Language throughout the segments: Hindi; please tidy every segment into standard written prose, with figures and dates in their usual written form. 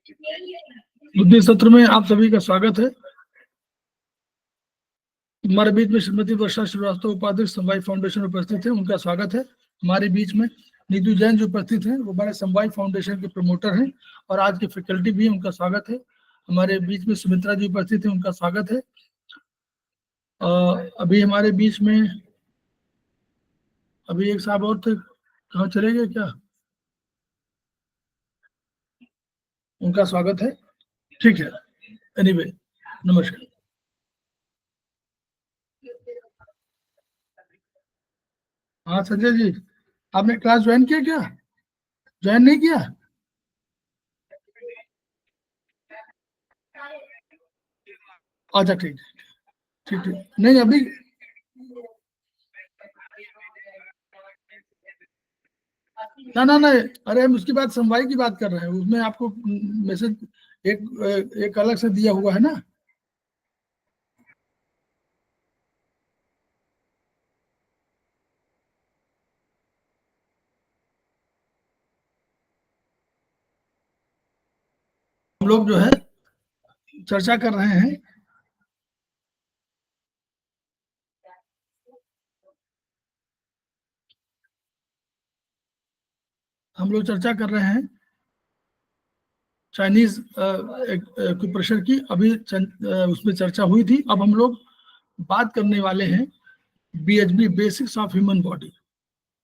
बुद्धि सत्र में आप सभी का स्वागत है। हमारे बीच में श्रीमती वर्षा श्रीवास्तव उपाध्यक्ष समवाय फाउंडेशन उपस्थित है, उनका स्वागत है। हमारे बीच में नीतू जैन जो उपस्थित हैं वो हमारे समवाय फाउंडेशन के प्रमोटर हैं और आज के फैकल्टी भी हैं, उनका स्वागत है। हमारे बीच में सुमित्रा जी उपस्थित हैं, उनका स्वागत है। अभी हमारे बीच में अभी एक साहब और थे, कहाँ चले गए क्या? उनका स्वागत है। ठीक है, एनीवे नमस्कार। हाँ संजय जी, आपने क्लास ज्वाइन किया क्या? ज्वाइन नहीं किया? अच्छा ठीक ठीक ठीक। नहीं अभी ना ना नहीं, अरे हम उसकी बात समवाय की बात कर रहे हैं, उसमें आपको मैसेज एक अलग से दिया हुआ है ना। हम लोग जो है चर्चा कर रहे हैं, हम लोग चर्चा कर रहे हैं चाइनीज एक्यूप्रेशर की। अभी उसमें चर्चा हुई थी। अब हम लोग बात करने वाले हैं बीएचबी, बेसिक्स ऑफ ह्यूमन बॉडी।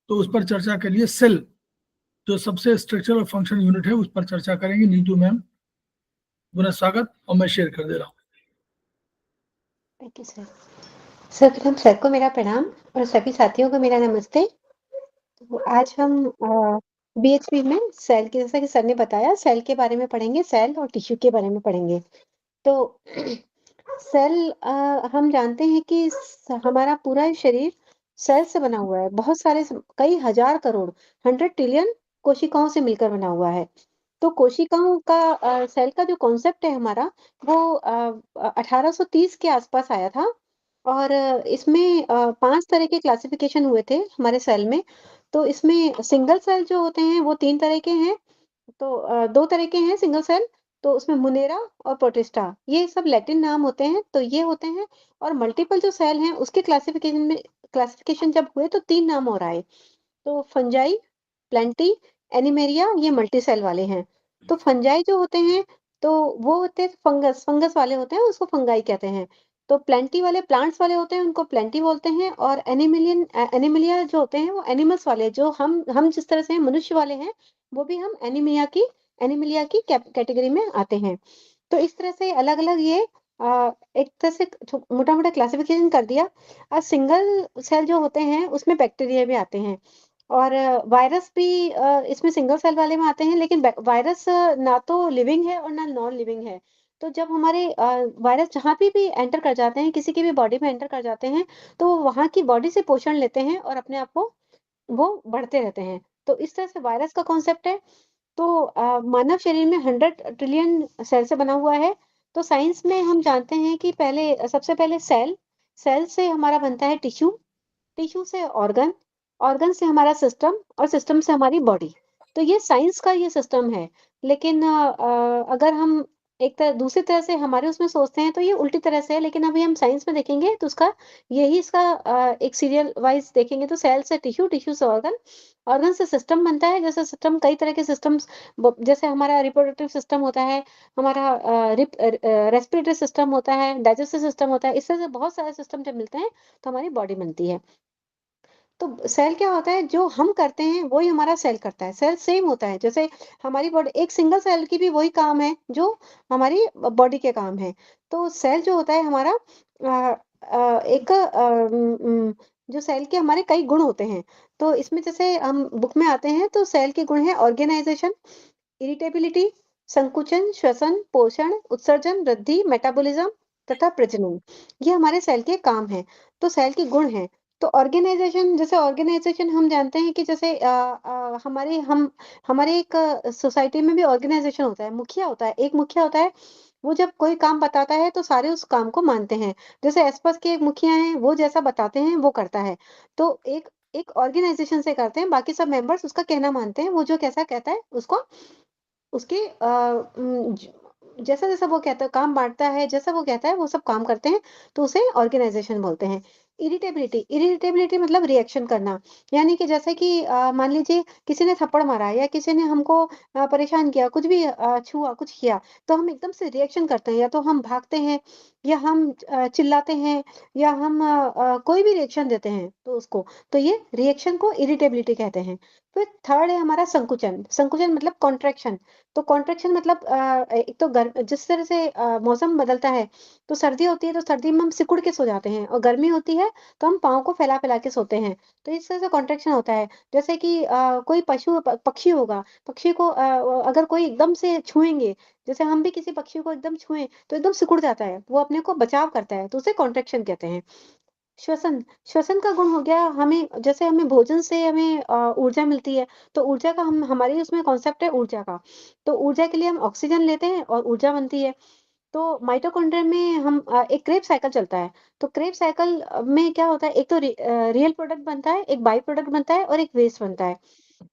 तो उस पर चर्चा के लिए सेल जो सबसे स्ट्रक्चर और फंक्शन यूनिट है उस पर चर्चा करेंगे। नीतू मैम, पुनः स्वागत, और मैं शेयर कर दे रहा हूँ। Thank you sir. सर्वप्रथम सर को मेरा प्रणाम और सभी साथियों को मेरा नमस्ते। तो आज हम बीएचपी में सेल के, जैसा कि सर ने बताया, सेल के बारे में पढ़ेंगे, सेल और टिश्यू के बारे में पढ़ेंगे। तो सेल, हम जानते हैं कि हमारा पूरा शरीर सेल से बना हुआ है। बहुत सारे, कई हजार करोड़, 100 ट्रिलियन कोशिकाओं से मिलकर बना हुआ है। तो कोशिकाओं का, सेल का जो कॉन्सेप्ट है हमारा, वो 1830 के आसपास आया था। और इसमें 5 तरह के क्लासिफिकेशन हुए थे हमारे सेल में। तो इसमें सिंगल सेल जो होते हैं वो 3 तरह के हैं। तो 2 तरह के हैं सिंगल सेल। तो उसमें मुनेरा और प्रोटिस्टा, ये सब लैटिन नाम होते हैं, तो ये होते हैं। और मल्टीपल जो सेल हैं उसके क्लासिफिकेशन जब हुए तो 3 नाम और आए। तो फंजाई, प्लेंटी, एनिमेरिया, ये मल्टी सेल वाले हैं। तो फंजाई जो होते हैं, तो वो होते हैं फंगस, फंगस वाले होते हैं, उसको फंगाई कहते हैं। तो प्लेंटी वाले प्लांट्स वाले होते हैं, उनको प्लेंटी बोलते हैं। और एनिमिलिया जो होते हैं वो एनिमल्स वाले, जो हम जिस तरह से मनुष्य वाले हैं, वो भी हम एनिमिलिया की कैटेगरी में आते हैं। तो इस तरह से अलग-अलग ये एक तरह से मोटा-मोटा क्लासिफिकेशन कर दिया। सिंगल सेल जो होते हैं उसमें बैक्टीरिया भी आते हैं। और वायरस भी इसमें सिंगल सेल वाले में आते हैं, लेकिन वायरस ना तो लिविंग है और ना नॉन लिविंग है। तो जब हमारे वायरस जहाँ भी एंटर कर जाते हैं, किसी की भी बॉडी में एंटर कर जाते हैं, तो वो वहाँ की बॉडी से पोषण लेते हैं और अपने आप को वो बढ़ते रहते हैं। तो इस तरह से वायरस का कॉन्सेप्ट है। तो मानव शरीर में 100 ट्रिलियन सेल से बना हुआ है। तो साइंस में हम जानते हैं कि सबसे पहले सेल से हमारा बनता है टिश्यू, टिश्यू से ऑर्गन, ऑर्गन से हमारा सिस्टम और सिस्टम से हमारी बॉडी। तो ये साइंस का ये सिस्टम है। लेकिन अगर हम एक तरह दूसरी तरह से हमारे उसमें सोचते हैं तो ये उल्टी तरह से है। लेकिन अभी हम साइंस में देखेंगे तो उसका यही इसका एक सीरियल वाइज देखेंगे तो सेल से टिश्यू, टिश्यू से ऑर्गन, ऑर्गन से सिस्टम बनता है। जैसे सिस्टम कई तरह के सिस्टम्स, जैसे हमारा रिप्रोडक्टिव सिस्टम होता है, हमारा रेस्पिरेटरी सिस्टम होता है, डाइजेस्टिव सिस्टम होता है। इस तरह से बहुत सारे सिस्टम जब मिलते हैं तो हमारी बॉडी बनती है। तो सेल क्या होता है, जो हम करते हैं वही हमारा सेल करता है। सेल सेम होता है, जैसे हमारी बॉडी, एक सिंगल सेल की भी वही काम है जो हमारी बॉडी के काम है। तो सेल जो होता है हमारा, एक जो सेल के हमारे कई गुण होते हैं। तो इसमें जैसे हम बुक में आते हैं तो सेल के गुण है ऑर्गेनाइजेशन, इरिटेबिलिटी, संकुचन, श्वसन, पोषण, उत्सर्जन, वृद्धि, मेटाबॉलिज्म तथा प्रजनन। ये हमारे सेल के काम हैं। तो सेल के गुण हैं। तो ऑर्गेनाइजेशन, जैसे ऑर्गेनाइजेशन हम जानते हैं कि जैसे हमारे एक सोसाइटी में भी ऑर्गेनाइजेशन होता है, मुखिया होता है, एक मुखिया होता है। वो जब कोई काम बताता है तो सारे उस काम को मानते हैं। जैसे आस-पास के एक मुखिया हैं, वो जैसा बताते हैं वो करता है। तो एक एक ऑर्गेनाइजेशन से करते हैं, बाकी सब मेंबर्स उसका कहना मानते हैं, वो जो कैसा कहता है उसको उसके जैसा-जैसा वो कहता है काम बाँटता है, जैसा वो कहता है वो सब काम करते हैं, तो उसे ऑर्गेनाइज़ेशन बोलते हैं। इरिटेबिलिटी मतलब रिएक्शन करना, यानी कि जैसे कि मान लीजिए किसी ने थप्पड़ मारा या किसी ने हमको परेशान किया, कुछ भी छुआ, कुछ किया, तो हम एकदम से रिएक्शन करते हैं, या तो हम भागते हैं या हम चिल्लाते हैं या हम कोई भी रिएक्शन देते हैं तो उसको, तो ये रिएक्शन को इरिटेबिलिटी कहते हैं। फिर थर्ड है हमारा संकुचन, संकुचन मतलब कॉन्ट्रैक्शन। तो कॉन्ट्रैक्शन मतलब एक तो जिस तरह से मौसम बदलता है, तो सर्दी होती है तो सर्दी में हम सिकुड़ के सो जाते हैं और गर्मी होती है तो हम पाँव को फैला-फैला के सोते हैं। तो इस तरह से कॉन्ट्रैक्शन होता है। जैसे कि कोई पक्षी होगा, पक्षी को अगर कोई एकदम से छुएँगे, जैसे हम भी किसी पक्षी को एकदम छुएँ, तो एकदम सिकुड़ जाता है, वो अपने को बचाव करता है, तो उसे कॉन्ट्रैक्शन कहते हैं। श्वसन, श्वसन का गुण हो गया हमें, जैसे हमें भोजन से हमें ऊर्जा मिलती है, तो ऊर्जा का हम हमारी उसमें कॉन्सेप्ट है ऊर्जा का। तो ऊर्जा के लिए हम ऑक्सीजन लेते हैं और ऊर्जा बनती है। तो माइटोकॉन्ड्रिया में हम एक क्रेब साइकिल चलता है। तो क्रेब साइकिल में क्या होता है, एक तो रियल प्रोडक्ट बनता है, एक बाय प्रोडक्ट बनता है और एक वेस्ट बनता है।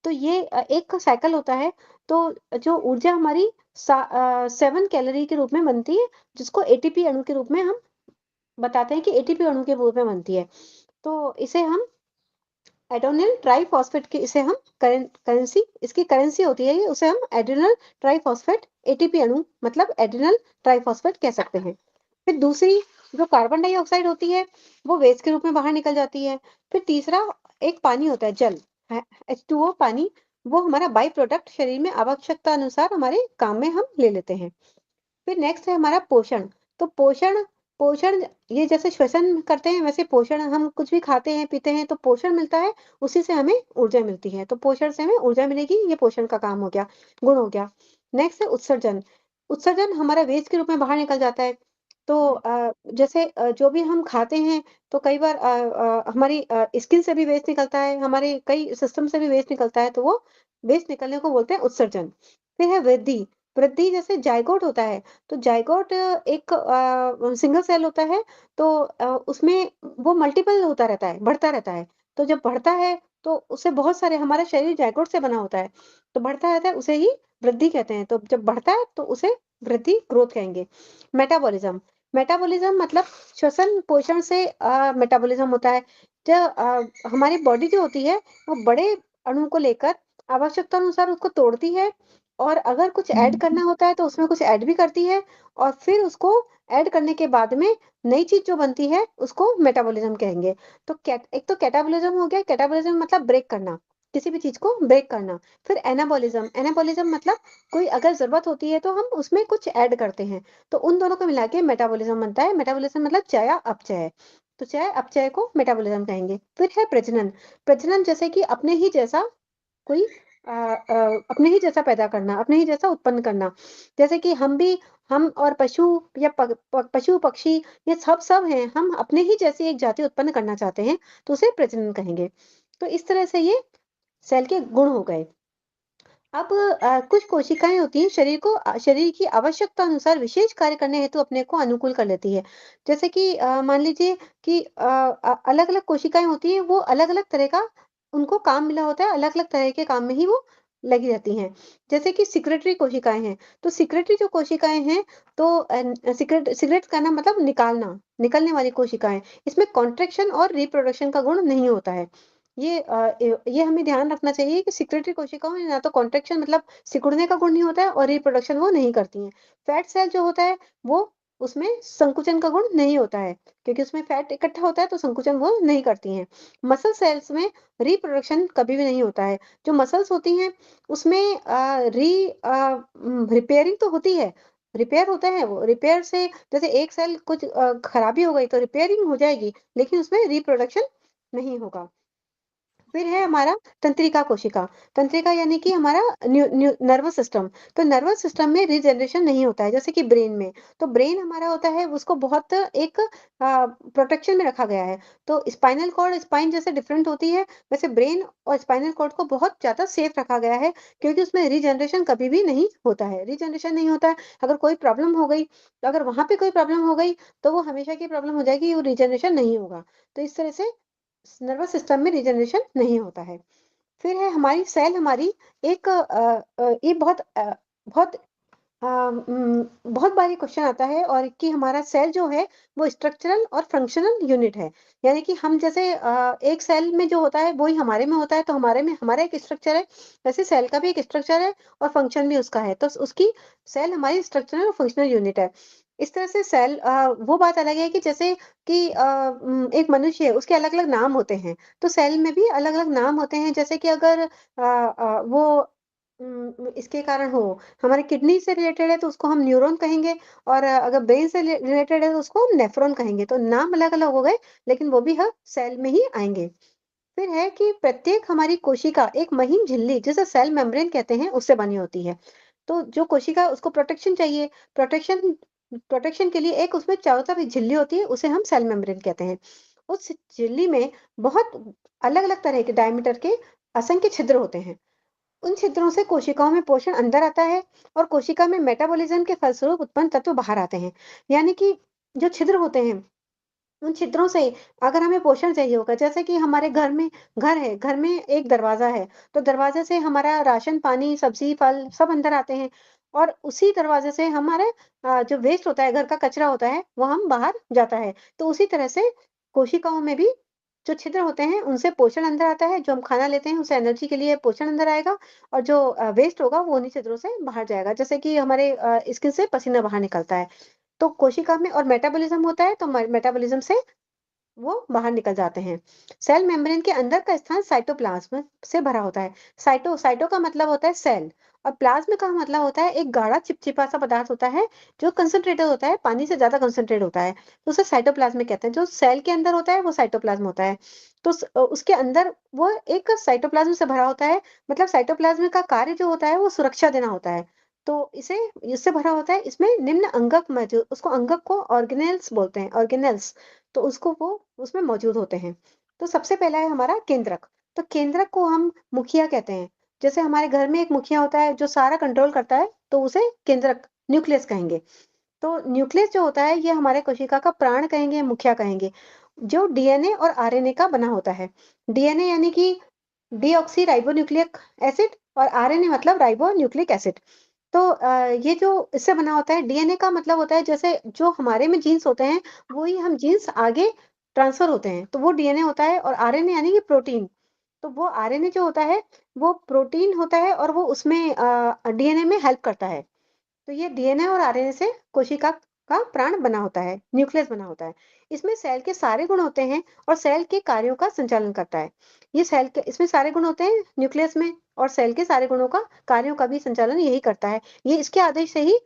तो ये एक साइकिल होता है, तो जो ऊर्जा हमारी 7 कैलोरी के रूप में बनती है, जिसको एटीपी अणु के रूप में हम बताते हैं कि एटीपी अणु के रूप में बनती है। तो इसे हम एडेनिल ट्राइफॉस्फेट की इसे हम करेंसी इसकी करेंसी होती है ये, उसे हम एडेनिल ट्राइफॉस्फेट एटीपी अणु मतलब एडेनिल ट्राइफॉस्फेट कह सकते हैं। फिर दूसरी जो कार्बन डाइऑक्साइड होती है, वो वेस्ट के रूप में बाहर निकल जाती है। फिर तीसरा एक पानी होता है, जल, है H2O पानी, वो हमारा बाय प्रोडक्ट शरीर में आवश्यकता अनुसार हमारे काम में हम ले लेते हैं। फिर नेक्स्ट है हमारा पोषण। तो पोषण पोषण ये जैसे श्वसन करते हैं वैसे पोषण, हम कुछ भी खाते हैं, पीते हैं तो पोषण मिलता है, उसी से हमें ऊर्जा मिलती है। तो पोषण से हमें ऊर्जा मिलेगी, ये पोषण का काम हो गया, गुण हो गया। नेक्स्ट है उत्सर्जन। उत्सर्जन हमारा वेस्ट के रूप में बाहर निकल जाता है। तो जैसे जो भी हम खाते हैं तो कई बार हमारी स्किन से भी वेस्ट निकलता है, हमारे कई सिस्टम से भी वेस्ट निकलता है, तो वो वेस्ट निकलने को बोलते हैं उत्सर्जन। फिर है वृद्धि। वृद्धि जैसे जाइगोट होता है, तो जाइगोट एक सिंगल सेल होता है, तो उसमें वो मल्टीपल होता रहता है, बढ़ता रहता है। तो जब बढ़ता है तो उससे बहुत सारे, हमारा शरीर जाइगोट से बना होता है, तो बढ़ता रहता है, उसे ही वृद्धि कहते हैं। तो जब बढ़ता है तो उसे वृद्धि, ग्रोथ कहेंगे। मेटाबॉलिज्म, मेटाबॉलिज्म मतलब श्वसन पोषण से मेटाबॉलिज्म होता है। हमारी बॉडी जो होती है वो बड़े अणु को लेकर आवश्यकता अनुसार उसको तोड़ती है, और अगर कुछ ऐड करना होता है तो उसमें कुछ ऐड भी करती है, और फिर उसको ऐड करने के बाद में नई चीज़ जो बनती है उसको मेटाबॉलिज्म कहेंगे। तो एक तो कैटाबॉलिज्म हो गया, कैटाबॉलिज्म मतलब ब्रेक करना, किसी भी चीज़ को ब्रेक करना। फिर एनाबॉलिज्म, एनाबॉलिज्म मतलब कोई अगर ज़रूरत होती है तो हम उसमें कुछ ऐड करते हैं। तो उन दोनों को मिला के मेटाबॉलिज्म बनता है। मेटाबॉलिज्म मतलब चया अपचय। तो चय अपचय को मेटाबॉलिज्म कहेंगे। फिर है प्रजनन। प्रजनन जैसे कि अपने ही जैसा कोई अपने ही जैसा पैदा करना, अपने ही जैसा उत्पन्न करना। जैसे कि हम और पशु या पशु-पक्षी, ये सब हैं, हम अपने ही जैसी एक जाति उत्पन्न करना चाहते हैं, तो उसे प्रजनन कहेंगे। तो इस तरह से ये सेल के गुण हो गए। अब कुछ कोशिकाएँ होती हैं, शरीर की आवश्यकता अनुसार विशेष कार्य करने हेतु अपने को अनुकूल कर लेती है। जैसे कि मान लीजिए कि अलग-अलग कोशिकाएँ होती हैं, वो अलग-अलग तरह का उनको काम मिला होता है, अलग-अलग तरह के काम में ही वो लगी रहती हैं। जैसे कि सिक्रेटरी कोशिकाएँ हैं, तो सिक्रेटरी जो कोशिकाएँ हैं, तो सीक्रेट करना मतलब निकालना, निकलने वाली कोशिकाएँ। इसमें कॉन्ट्रैक्शन और रिप्रोडक्शन का गुण नहीं होता है। ये हमें ध्यान रखना चाहिए कि सिक्रेटरी कोशिकाओं में ना तो कॉन्ट्रैक्शन मतलब सिकुड़ने का गुण नहीं होता है, और रिप्रोडक्शन वो नहीं करती हैं। फैट सेल जो होता है वो, उसमें संकुचन का गुण नहीं होता है, क्योंकि उसमें फैट इकट्ठा होता है तो संकुचन वो नहीं करती हैं। मसल सेल्स में रिप्रोडक्शन कभी भी नहीं होता है। जो मसल्स होती हैं उसमें रिपेयरिंग तो होती है, रिपेयर होता है वो, रिपेयर से जैसे एक सेल कुछ खराबी हो गई तो रिपेयरिंग हो जाएगी, लेकिन उसमें रिप्रोडक्शन नहीं होगा। फिर है हमारा तंत्रिका कोशिका। तंत्रिका यानी कि हमारा नर्वस सिस्टम। तो नर्वस सिस्टम में रीजनरेशन नहीं होता है, जैसे कि ब्रेन में। तो ब्रेन हमारा होता है, उसको बहुत एक प्रोटेक्शन में रखा गया है। तो स्पाइनल कॉर्ड, स्पाइन जैसे डिफरेंट होती है, वैसे ब्रेन और स्पाइनल कॉर्ड को बहुत ज़्यादा सेफ रखा गया है, क्योंकि उसमें रीजनरेशन कभी भी नहीं होता है। रीजनरेशन नहीं होता है, अगर कोई प्रॉब्लम हो गई, तो अगर वहाँ पे कोई प्रॉब्लम हो गई, तो वो हमेशा की प्रॉब्लम हो जाएगी, वो रीजनरेशन नहीं होगा। तो इस तरह से नर्वस सिस्टम में रीजनरेशन नहीं होता है। फिर है हमारी सेल, हमारी एक ये बहुत बहुत बहुत बार ये क्वेश्चन आता है और कि हमारा सेल जो है वो स्ट्रक्चरल और फंक्शनल यूनिट है। यानी कि हम जैसे एक सेल में जो होता है वही हमारे में होता है, तो हमारे में हमारा एक स्ट्रक्चर है, वैसे सेल का भी एक स्ट्रक्चर है और फंक्शन भी उसका है। तो उसकी सेल हमारी स्ट्रक्चरल और फंक्शनल यूनिट है। इस तरह से सेल वो बात अलग है कि जैसे कि एक मनुष्य है, उसके अलग-अलग नाम होते हैं, तो सेल में भी अलग-अलग नाम होते हैं। जैसे कि अगर वो इसके कारण हो हमारे किडनी से रिलेटेड है तो उसको हम न्यूरॉन कहेंगे और अगर ब्रेन से रिलेटेड है तो उसको हम नेफ्रॉन कहेंगे। तो नाम अलग-अलग हो गए, लेकिन वो भी हर सेल में ही आएँगे। फिर है कि प्रत्येक हमारी कोशिका एक महीन झिल्ली जिसे सेल मेम्ब्रेन कहते हैं उससे बनी होती है। तो जो कोशिका है उसको प्रोटेक्शन चाहिए, प्रोटेक्शन प्रोटेक्शन के लिए एक उसमें चारों तरफ एक झिल्ली होती है, उसे हम सेल मेम्ब्रेन कहते हैं। उस झिल्ली में बहुत अलग-अलग तरह के डायमीटर के असंख्य छिद्र होते हैं। उन छिद्रों से कोशिकाओं में पोषण अंदर आता है और कोशिका में मेटाबॉलिज्म के फलस्वरूप उत्पन्न तत्व बाहर आते हैं। यानी कि जो छिद्र होते हैं, उन छिद्रों से अगर हमें पोषण चाहिए होगा, जैसे कि हमारे घर में घर है, घर में एक दरवाज़ा है, तो दरवाज़े से हमारा राशन, पानी, सब्ज़ी, फल सब अंदर आते हैं और उसी दरवाज़े से हमारे जो वेस्ट होता है, घर का कचरा होता है, वो हम बाहर जाता है। तो उसी तरह से कोशिकाओं में भी जो छिद्र होते हैं, उनसे पोषण अंदर आता है, जो हम खाना लेते हैं, उससे एनर्जी के लिए पोषण अंदर आएगा और जो वेस्ट होगा, वो उन्हीं छिद्रों से बाहर जाएगा। जैसे कि हमारे स्किन से पसीना बाहर निकलता है। तो कोशिका में और मेटाबॉलिज्म होता है, तो मेटाबॉलिज्म से वो बाहर निकल जाते हैं। सेल मेम्ब्रेन के अंदर का स्थान साइटोप्लाज्म से भरा होता है। साइटो का मतलब होता है सेल और प्लाज्म का मतलब होता है एक गाढ़ा चिपचिपा सा पदार्थ होता है, जो कंसंट्रेटेड होता है, पानी से ज़्यादा कंसंट्रेट होता है। तो उसे साइटोप्लाज्म कहते हैं। जो सेल के अंदर होता है, वो साइटोप्लाज्म होता है। तो उसके अंदर वो एक साइटोप्लाज्म से भरा होता है, मतलब साइटोप्लाज्म का कार्य जो होता है, वो सुरक्षा देना होता है। तो इससे भरा होता है, इसमें निम्न अंगक मौजूद उसको अंगक को ऑर्गेनेल्स बोलते हैं, ऑर्गेनेल्स। तो उसको वो उसमें मौजूद होते हैं। तो सबसे पहला है हमारा केंद्रक। तो केंद्रक को हम मुखिया कहते हैं। जैसे हमारे घर में एक मुखिया होता है जो सारा कंट्रोल करता है, तो उसे केंद्रक न्यूक्लियस कहेंगे। तो न्यूक्लियस जो होता है ये हमारे कोशिका का प्राण कहेंगे, मुखिया कहेंगे, जो डीएनए और आरएनए का बना होता है। डीएनए यानी कि डीऑक्सी राइबोन्यूक्लिक एसिड और आरएनए मतलब राइबो न्यूक्लिक एसिड। तो ये जो इससे बना होता है, डीएनए का मतलब होता है जैसे जो हमारे में जीन्स होते हैं, वही हम जीन्स आगे ट्रांसफर होते हैं, तो वो डीएनए होता है और आरएनए यानी कि प्रोटीन। तो वो आरएनए जो होता है, वो प्रोटीन होता है और वो उसमें डीएनए में हेल्प करता है। तो ये डीएनए और आरएनए से कोशिका का प्राण बना होता है, न्यूक्लियस बना होता है। इसमें सेल के सारे गुण होते हैं और सेल के कार्यों का संचालन करता है। ये सेल के इसमें सारे गुण होते हैं न्यूक्लियस में और सेल के सारे गुणों का कार्यों का भी संचालन यही करता है। ये इसके आदेश से ही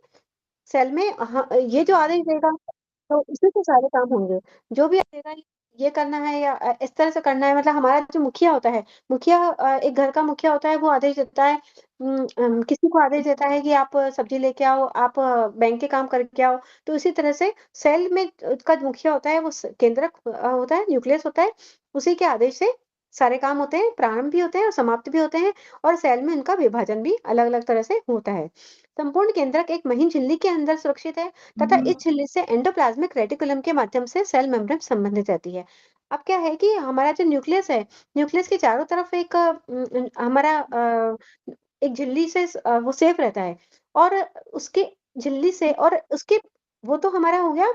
सेल में ये जो आदेश देगा तो उसी से सारे काम होंगे। जो भी देगा ये करना है या इस तरह से करना है, मतलब हमारा जो मुखिया होता है, मुखिया एक घर का मुखिया होता है, वो आदेश देता है किसी को आदेश देता है कि आप सब्जी लेके आओ, आप बैंक के काम करके आओ। तो इसी तरह से सेल में उसका जो मुखिया होता है वो केंद्रक होता है, न्यूक्लियस होता है, उसी के आदेश से सारे काम होते हैं, प्रारंभ भी होते हैं और समाप्त भी होते हैं और सेल में इनका विभाजन भी अलग-अलग तरह से होता है। संपूर्ण केंद्रक एक महीन झिल्ली के अंदर सुरक्षित है तथा इस झिल्ली से एंडोप्लाज्मिक रेटिकुलम के माध्यम से सेल मेम्ब्रेन संबंधित रहती है। अब क्या है कि हमारा जो न्यूक्लियस है, न्यूक्लियस के चारों तरफ एक हमारा एक झिल्ली से वो सेफ रहता है और उसके झिल्ली से और उसके वो तो हमारा हो गया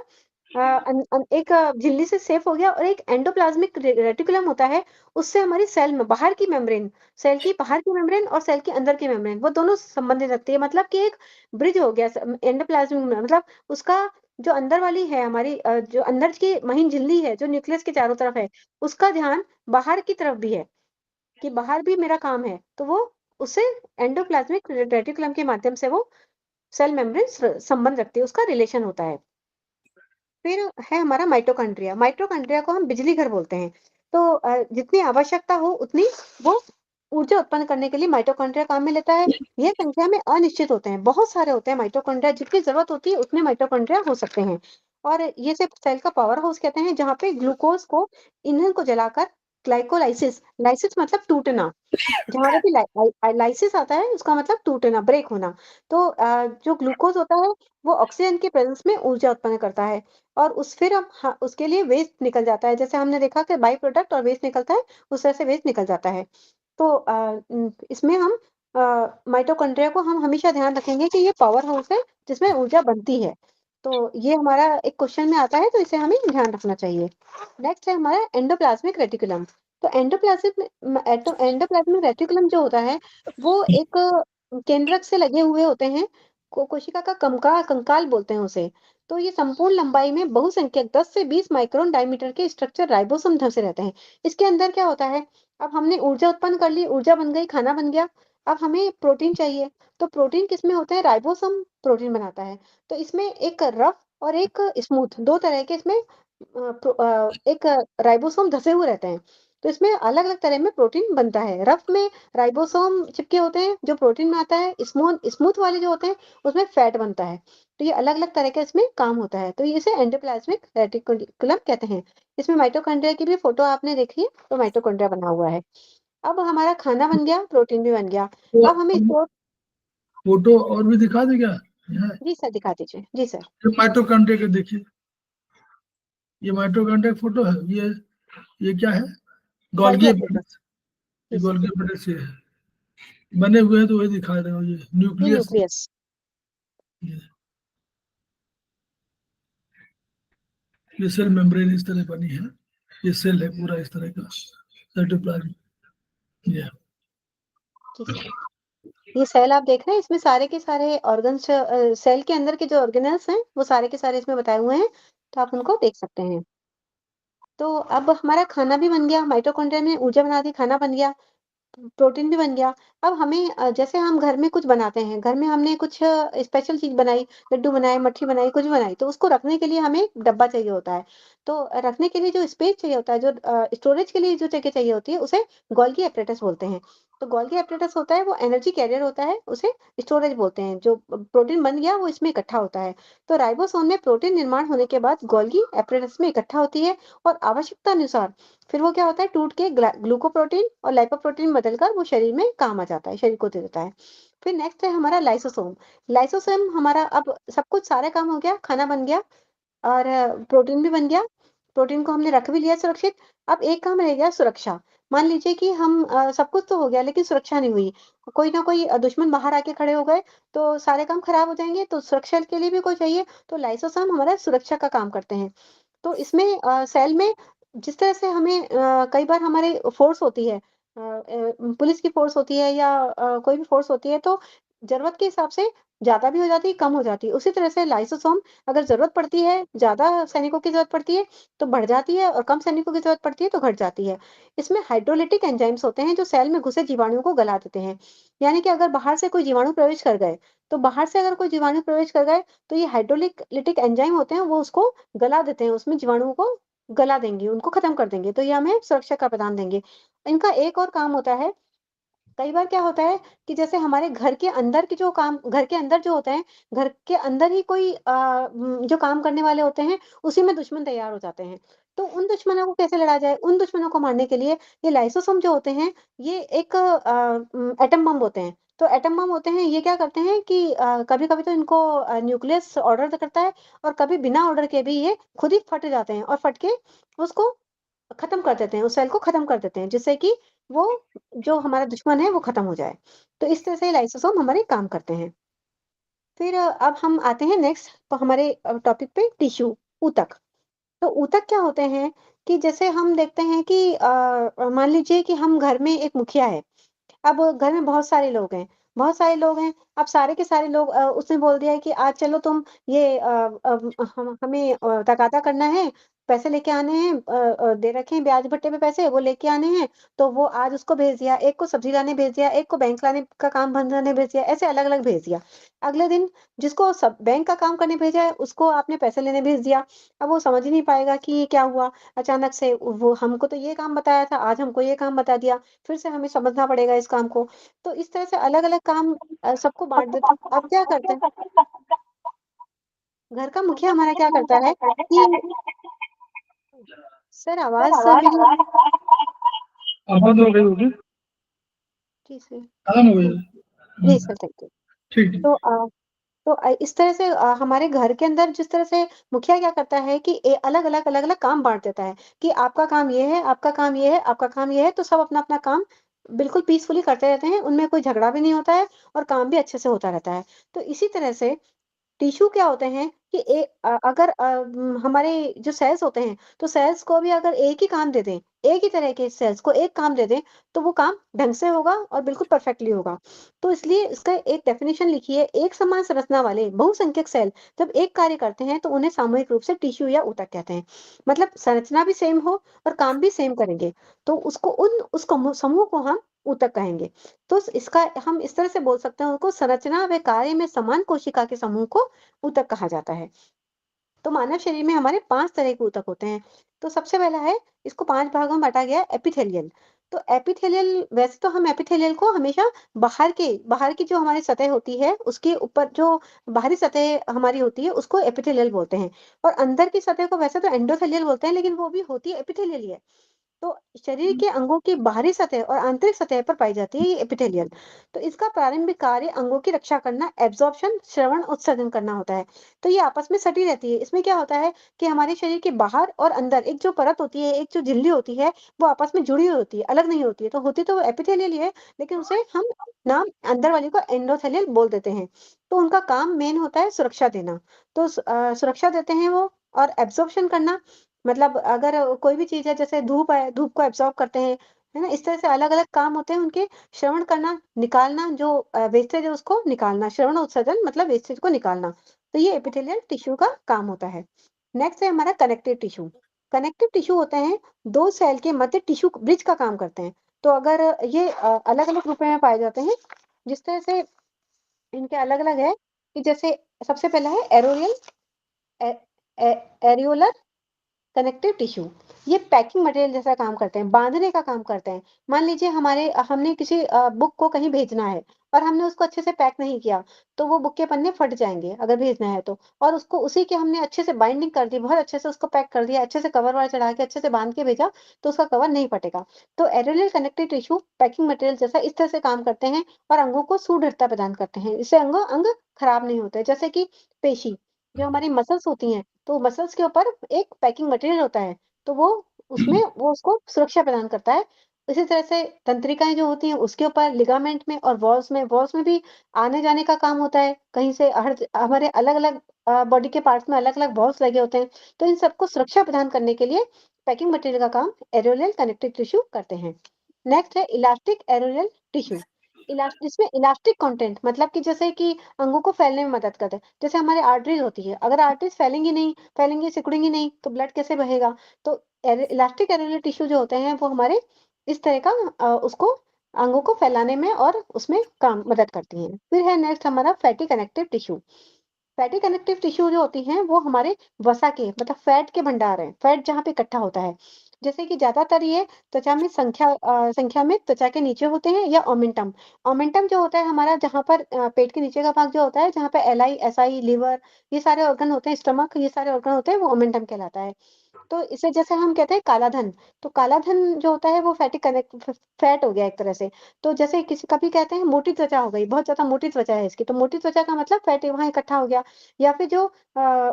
एक झिल्ली से सेफ हो गया और एक एंडोप्लाज्मिक रेटिकुलम होता है, उससे हमारी सेल में बाहर की मेम्ब्रेन, सेल की बाहर की मेम्ब्रेन और सेल के अंदर की मेम्ब्रेन, वो दोनों संबंधित रखती है। मतलब कि एक ब्रिज हो गया एंडोप्लाज्मिक में, मतलब उसका जो अंदर वाली है हमारी जो अंदर की महीन झिल्ली है, जो न्यूक्लियस के चारों तरफ है, उसका ध्यान बाहर की तरफ भी है कि बाहर भी मेरा काम है। तो वो उससे एंडोप्लाज्मिक रेटिकुलम के माध्यम से वो सेल मेम्ब्रेन संबंध रखती है, उसका रिलेशन होता है। फिर है हमारा माइटोकॉन्ड्रिया। माइटोकॉन्ड्रिया को हम बिजली घर बोलते हैं। तो जितनी आवश्यकता हो उतनी वो ऊर्जा उत्पन्न करने के लिए माइटोकॉन्ड्रिया काम में लेता है। ये संख्या में अनिश्चित होते हैं, बहुत सारे होते हैं माइटोकॉन्ड्रिया, जितनी ज़रूरत होती है उतने माइटोकॉन्ड्रिया हो सकते हैं। और ये सिर्फ सेल का पावर हाउस कहते हैं, जहाँ पे ग्लूकोज़ को ईंधन को जलाकर ग्लाइकोलाइसिस, लाइसिस मतलब टूटना, जहाँ पे भी लाइसिस आता है उसका मतलब टूटना, ब्रेक होना। तो जो ग्लूकोज़ होता है वो ऑक्सीजन के प्रेजेंस में ऊर्जा उत्पन्न करता है और उस फिर हम उसके लिए वेस्ट निकल जाता है। जैसे हमने देखा कि बाई प्रोडक्ट और वेस्ट निकलता है, उस तरह से वेस्ट निकल जाता है। तो इसमें हम माइटोकॉन्ड्रिया को हम हमेशा ध्यान रखेंगे कि ये पावर हाउस है जिसमें ऊर्जा बनती है। तो ये हमारा एक क्वेश्चन में आता है, तो इसे हमें ध्यान रखना चाहिए। नेक्स्ट है हमारा एंडोप्लाज्मिक रेटिकुलम। तो एंडोप्लाज्मिक रेटिकुलम जो होता है, वो एक केंद्रक से लगे हुए होते हैं। कोशिका का कंकाल बोलते हैं उसे। तो ये संपूर्ण लंबाई में बहुसंख्यक 10 से 20 माइक्रोन डायमीटर के स्ट्रक्चर राइबोसोम धंसे रहते हैं। इसके अंदर क्या होता है, अब हमने ऊर्जा उत्पन्न कर ली, ऊर्जा बन गई, खाना बन गया। अब हमें प्रोटीन चाहिए, तो प्रोटीन किसमें होता है, राइबोसोम प्रोटीन बनाता है। तो इसमें एक रफ और एक स्मूथ, 2 तरह के इसमें एक राइबोसोम धसे हुए रहते हैं। तो इसमें अलग-अलग तरह में प्रोटीन बनता है। रफ में राइबोसोम चिपके होते हैं, जो प्रोटीन में आता है। स्मूथ वाले जो होते हैं, उसमें फैट बनता है। तो ये अलग-अलग तरह का इसमें काम होता है। तो इसे एंडोप्लाज्मिक रेटिकुलम कहते हैं। इसमें माइटोकॉन्ड्रिया की भी फोटो आपने देखी है, तो माइटोकॉन्ड्रिया बना हुआ है। अब हमारा खाना बन गया, प्रोटीन भी बन गया। तो अब हमें हम स्टोर। फोटो और भी दिखा दे क्या? यहाँ जी सर, दिखा दीजिए। जी सर। ये माइटोकॉन्ड्रिया के देखिए, ये माइटोकॉन्ड्रिया की फोटो है। ये क्या है? Golgi Golgi apparatus. एपेंडिक्स। ये जी सर। गोल्गी एपेंडिक्स ये है। बने हुए हैं तो वही दिखा रहे हो, ये ये न्यूक्लियस। न्यूक्लियस। ये सेल मेम्ब्रेन इस तरह बनी है। ये सेल है पूरा इस तरह का साइटोप्लाज्म। ये जी सर। ये सेल आप देख रहे हैं, इसमें सारे के सारे ऑर्गन्स, सेल के अंदर के जो ऑर्गेनल्स हैं, वो सारे के सारे इसमें बताए हुए हैं। तो आप उनको देख सकते हैं। तो अब हमारा खाना भी बन गया, माइटोकॉन्ड्रिया में ऊर्जा बना दी, खाना बन गया। प्रोटीन भी बन गया। अब हमें जैसे हम घर में कुछ बनाते हैं, घर में हमने कुछ स्पेशल चीज़ बनाई, लड्डू बनाए, मट्ठी बनाई, कुछ भी बनाई, तो उसको रखने के लिए हमें एक डब्बा चाहिए होता है। तो रखने के लिए जो स्पेस चाहिए होता है, जो स्टोरेज के लिए जो जगह चाहिए होती है, उसे गोल्गी एपरेटस बोलते हैं। तो गोल्गी एपरेटस होता है, वो एनर्जी कैरियर होता है, उसे स्टोरेज बोलते हैं। जो प्रोटीन बन गया, वो इसमें इकट्ठा होता है। तो राइबोसोम में प्रोटीन निर्माण होने के बाद गोल्गी एपरेटस में इकट्ठा होती है, और आवश्यकता अनुसार फिर वो क्या होता है, टूट के ग्लूकोप्रोटीन और लाइपोप्रोटीन बदलकर वो शरीर में काम आ जाता है, शरीर को दे देता है। फिर नेक्स्ट है हमारा लाइसोसोम। लाइसोसोम हमारा, अब सब कुछ सारा काम हो गया, खाना बन गया और प्रोटीन भी बन गया। प्रोटीन को हमने रख भी लिया सुरक्षित। अब एक काम रह गया, सुरक्षा। मान लीजिए कि हम सब कुछ तो हो गया, लेकिन सुरक्षा नहीं हुई। कोई ना कोई दुश्मन बाहर आके खड़े हो गए, तो सारे काम खराब हो जाएँगे, तो सुरक्षा के लिए भी कोई चाहिए। तो लाइसोसोम हमारा सुरक्षा का काम करते हैं। तो इसमें सेल में जिस तरह से हमें कई बार हमारे फ़ोर्स होती है, पुलिस की फ़ोर्स होती है या कोई भी फ़ोर्स होती है, तो ज़रूरत के हिसाब से ज़्यादा भी हो जाती है, कम हो जाती है। उसी तरह से लाइसोसोम, अगर ज़रूरत पड़ती है, ज़्यादा सैनिकों की ज़रूरत पड़ती है, तो बढ़ जाती है, और कम सैनिकों की ज़रूरत पड़ती है, तो घट जाती है। इसमें हाइड्रोलिटिक एंजाइम्स होते हैं, जो सेल में घुसे जीवाणुओं को गला देते हैं। यानी कि अगर बाहर से कोई जीवाणु प्रवेश कर गए, तो बाहर से अगर कोई जीवाणु प्रवेश कर गए, तो ये लिटिक एंजाइम होते हैं, वो उसको गला देते हैं, उसमें जीवाणुओं को गला देंगे, उनको खत्म कर देंगे, तो ये हमें सुरक्षा का प्रदान देंगे। इनका एक और काम होता है, कई बार क्या होता है कि जैसे हमारे घर के अंदर के जो काम, घर के अंदर जो होते हैं, घर के अंदर ही कोई जो काम करने वाले होते हैं, उसी में दुश्मन तैयार हो जाते हैं। तो उन दुश्मनों को कैसे लड़ा जाए? उन दुश्मनों को मारने के लिए ये लाइसोसोम जो होते हैं, ये एक एटम बम होते हैं। तो एटम बम होते हैं, ये क्या करते हैं कि कभी-कभी तो इनको न्यूक्लियस ऑर्डर करता है, और कभी बिना ऑर्डर के भी ये खुद ही फट जाते हैं, और फट के उसको खत्म कर देते हैं, उस सेल को खत्म कर देते हैं, जिससे कि वो जो हमारा दुश्मन है, वो खत्म हो जाए। तो इस तरह से लाइसोसोम हमारे काम करते हैं। फिर अब हम आते हैं नेक्स्ट हमारे टॉपिक पे, टिश्यू, ऊतक। तो ऊतक क्या होते हैं कि जैसे हम देखते हैं कि मान लीजिए कि हम घर में एक मुखिया है। अब घर में बहुत सारे लोग हैं, अब सारे के सारे लोग, उसने बोल दिया है कि आज चलो तुम ये हमें तगादा करना है, पैसे लेके आने हैं, दे रखे हैं ब्याज भत्ते पे पैसे, वो लेके आने हैं, तो वो आज उसको भेज दिया, एक को सब्ज़ी लाने भेज दिया, एक को बैंक लाने का काम बनाने भेज दिया, ऐसे अलग-अलग भेज दिया। अगले दिन जिसको सब बैंक का काम करने भेजा है, उसको आपने पैसे लेने भेज दिया। अब वो समझ ही नहीं पाएगा कि ये क्या हुआ? अचानक से वो हमको तो ये काम बताया था, आज हमको ये काम बता दिया। फिर से हमें समझना पड़ेगा इस काम को। तो इस तरह से अलग-अलग काम सबको बाँट देते हैं। अब क्या करते हैं, घर का मुखिया हमारा क्या करता है कि सर आवाज़ मेरी। अब बंद हो गई होगी, जी सर। खत्म हो गई जी, है। जी सर, थैंक यू। ठीक है। तो इस तरह से हमारे घर के अंदर जिस तरह से मुखिया क्या करता है कि अलग-अलग काम बाँट देता है कि आपका काम ये है, आपका काम ये है, आपका काम ये है, तो सब अपना-अपना काम बिल्कुल पीसफुली करते रहते हैं, उनमें कोई झगड़ा भी नहीं होता है और काम भी अच्छे से होता रहता है। तो इसी तरह से टिश्यू क्या होते हैं कि अगर हमारे जो सेल्स होते हैं, तो सेल्स को भी अगर एक ही काम दे दें, एक ही तरह के सेल्स को एक काम दे दें, तो वो काम ढंग से होगा और बिल्कुल परफेक्टली होगा। तो इसलिए इसका एक डेफिनिशन लिखी है, एक समान संरचना वाले बहुसंख्यक सेल जब एक कार्य करते हैं, तो उन्हें सामूहिक रूप से टिश्यू या ऊतक कहते हैं। मतलब संरचना भी सेम हो और काम भी सेम करेंगे, तो उस समूह को हम ऊतक कहेंगे। तो इसका हम इस तरह से बोल सकते हैं, उनको संरचना व कार्य में समान कोशिका के समूह को ऊतक कहा जाता है। तो मानव शरीर में हमारे 5 तरह के ऊतक होते हैं। तो सबसे पहला है, इसको 5 भागों में बाँटा गया है, एपिथेलियल। तो एपिथेलियल, वैसे तो हम एपिथेलियल को हमेशा बाहर की जो हमारी सतह होती है, उसके ऊपर जो बाहरी सतह हमारी होती है, उसको एपिथेलियल बोलते हैं। और अंदर की सतह को वैसे तो एंडोथेलियल बोलते हैं, लेकिन वो भी होती है एपिथेलियल ही है। तो शरीर के अंगों की बाहरी सतह और आंतरिक सतह पर पाई जाती है ये एपिथेलियल। तो इसका प्रारंभिक कार्य अंगों की रक्षा करना, एब्जॉर्प्शन, श्रवण, उत्सर्जन करना होता है। तो ये आपस में सटी रहती है। इसमें क्या होता है कि हमारे शरीर के बाहर और अंदर एक जो परत होती है, एक जो झिल्ली होती है, वो आपस में जुड़ी हुई होती है, अलग नहीं होती है। तो होती तो वो एपिथेलियल ही है, लेकिन उसे हम नाम अंदर वाली को एंडोथेलियल बोल देते हैं। तो उनका काम मेन होता है सुरक्षा देना। तो सुरक्षा देते हैं वो। और एब्जॉर्प्शन करना, मतलब अगर कोई भी चीज़ है, जैसे धूप है, धूप को एब्ज़ॉर्ब करते हैं, है ना? इस तरह से अलग-अलग काम होते हैं उनके। श्रवण करना, निकालना जो वेस्टेज है उसको निकालना, श्रवण उत्सर्जन मतलब वेस्टेज को निकालना। तो ये एपिथेलियल टिश्यू का काम होता है। नेक्स्ट है हमारा कनेक्टिव टिश्यू। कनेक्टिव टिश्यू होते हैं 2 सेल के मध्य टिश्यू ब्रिज का काम करते हैं। तो अगर ये अलग-अलग रूप में पाए जाते हैं, जिस तरह से इनके अलग-अलग है कि जैसे सबसे पहला है एरोरियल ए ए एरियोलर कनेक्टिव टिश्यू। ये पैकिंग मटेरियल जैसा काम करते हैं, बाँधने का काम करते हैं। मान लीजिए हमने किसी बुक को कहीं भेजना है और हमने उसको अच्छे से पैक नहीं किया, तो वो बुक के पन्ने फट जाएँगे अगर भेजना है तो। और उसको उसी के हमने अच्छे से बाइंडिंग कर दी, बहुत अच्छे से उसको पैक कर दिया, अच्छे से कवर-ववर चढ़ा के अच्छे से बाँध के भेजा, तो उसका कवर नहीं फटेगा। तो areolar connective tissue packing material जैसा इस तरह से काम करते हैं और अंगों को सुदृढ़ता प्रदान करते हैं। इससे अंग खराब नहीं होते। जैसे कि पेशी, जो हमारी मसल्स होती हैं, तो मसल्स के ऊपर एक पैकिंग मटेरियल होता है, तो वो उसको सुरक्षा प्रदान करता है। इसी तरह से तंत्रिकाएँ जो होती हैं, उसके ऊपर लिगामेंट में और वॉल्स में भी आने-जाने का काम होता है। कहीं से हमारे अलग-अलग बॉडी के पार्ट्स में अलग-अलग वॉल्स लगे होते हैं। तो इन सबको सुरक्षा प्रदान करने के लिए पैकिंग मटेरियल का काम एरोरियल कनेक्टिव टिश्यू करते हैं। नेक्स्ट है इलास्टिक एरोरियल टिश्यू। जिसमें इलास्टिक कंटेंट, मतलब कि जैसे कि अंगों को फैलने में मदद करते हैं। जैसे हमारी आर्टरीज होती है, अगर आर्टरीज फैलेंगी, सिकुड़ेंगी नहीं, तो ब्लड कैसे बहेगा? तो इलास्टिक एरियल टिश्यू जो होते हैं, वो हमारे इस तरह का उसको अंगों को फैलाने में और उसमें काम मदद करती हैं। फिर है नेक्स्ट हमारा fatty connective tissue. Fatty connective tissue जो होती हैं, वो हमारे वसा के, मतलब फैट के भंडार हैं, फैट जहाँ पे इकट्ठा होता है। जैसे कि ज़्यादातर ये त्वचा में संख्या में त्वचा के नीचे होते हैं, या ओमेंटम। ओमेंटम जो होता है हमारा, जहाँ पर पेट के नीचे का भाग जो होता है, जहाँ पे L I, S I, liver, ये सारे ऑर्गन होते हैं, स्टमक, ये सारे ऑर्गन होते हैं, वो ओमेंटम कहलाता है। तो इसे जैसे हम कहते हैं काला धन, तो काला धन जो होता है वो फैट हो गया एक तरह से। तो जैसे किसी कभी कहते हैं मोटी त्वचा हो गई, बहुत ज़्यादा मोटी त्वचा है इसकी, तो मोटी त्वचा का मतलब फैट वहाँ इकट्ठा हो गया। या फिर जो